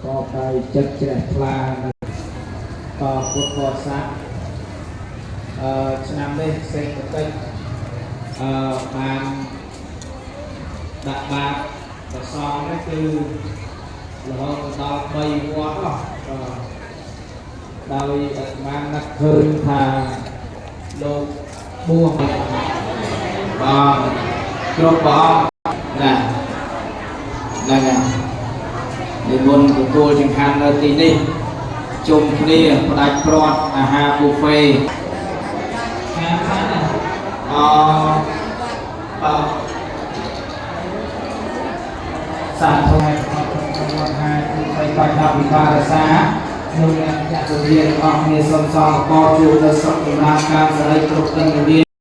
có cái chất trẻ là có phút bò sát năm đây sẽ có kênh bàn đặt bạc và so với từ là đào bay quá đào mang đặt hơn thà lô buông chốt bỏ nè nè để buồn của tôi chẳng hạn là tí đi chung đi đại prot ha buffet sản thôi hai buffet coi thao bị ba là xa nhưng nhà tự nhiên họ nghe song song co trụ là sọc ra cam ra đây trục tân người